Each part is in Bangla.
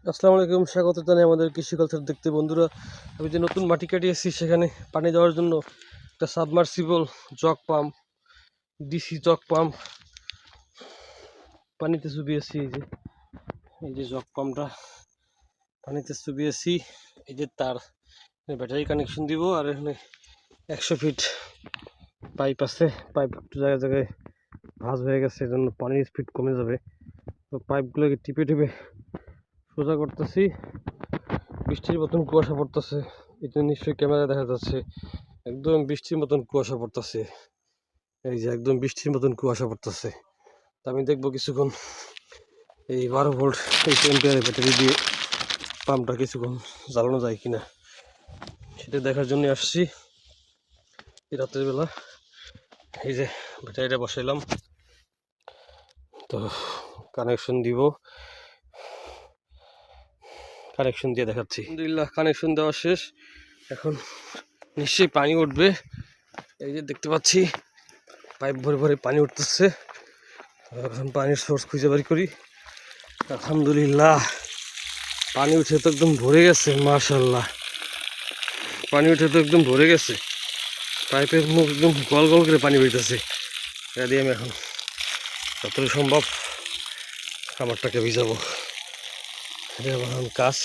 আসসালামু আলাইকুম, স্বাগত জানাই আমাদের কৃষি কালচার দেখতে বন্ধুরা। আমি যে নতুন মাটি কাটিয়েছি সেখানে পানি দেওয়ার জন্য একটা submersible jug pump, DC jug pump পানিতে চুবিয়েছি। এই যে জগ পাম্পটা পানিতে চুবিয়েছি। এই যে তার ব্যাটারি কানেকশন দিব, আর এখানে 100 ফিট পাইপ আছে। পাইপ একটু জায়গায় জায়গায় ভাঁজ হয়ে গেছে, এই জন্য পানির স্পিড কমে যাবে। তো পাইপগুলোকে টিপে টিপে সোজা করতেছি। বৃষ্টির মতন কুয়াশা পড়তেছে, এটা নিশ্চয়ই ক্যামেরায় দেখা যাচ্ছে। একদম বৃষ্টির মতন কুয়াশা পড়তেছে, এই যে একদম বৃষ্টির মতন কুয়াশা পড়তেছে। আমি দেখবো কিছুক্ষণ এই 12 ভোল্ট 8 অ্যাম্পিয়ারের ব্যাটারি দিয়ে পাম্পটা কিছুক্ষণ জ্বালানো যায় কিনা সেটা দেখার জন্য আসছি এই রাতের বেলা। এই যে ব্যাটারিটা বসাইলাম, তো কানেকশন দিব, কানেকশন দিয়ে দেখাচ্ছি। আলহামদুলিল্লাহ, কানেকশন দেওয়া শেষ। এখন নিশ্চয়ই পানি উঠবে। এই যে দেখতে পাচ্ছি পাইপ ভরে ভরে পানি উঠতেছে। এখন পানির সোর্স খুঁজে বের করি। আলহামদুলিল্লাহ, পানি উঠে তো একদম ভরে গেছে, মাশাআল্লাহ। পানি উঠে তো একদম ভরে গেছে, পাইপের মুখ একদম গল গল করে পানি বেরোতেছে। এটা দিয়ে আমি এখন যতটা সম্ভব খাবারটাকে ভিজাবো। এটা এখন কাজ,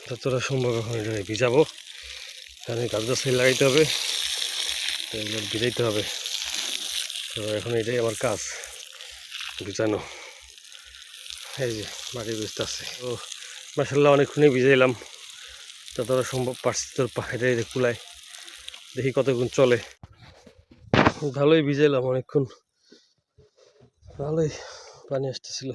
যতটা সম্ভব এখন এটা ভিজাবো। এখানে গাছ গাছালি লাগাইতে হবে, এগুলো ভিজাইতে হবে। তো এখন এটাই আমার কাজ, ভিজানো। এই যে মাটি ভিজতে আছে, তো মাশাআল্লাহ অনেকক্ষণই ভিজাইলাম, যতটা সম্ভব পারছি। তোর এটাই কুলায়, দেখি কতক্ষণ চলে। ভালোই ভিজাইলাম অনেকক্ষণ, ভালোই পানি আসতেছিল।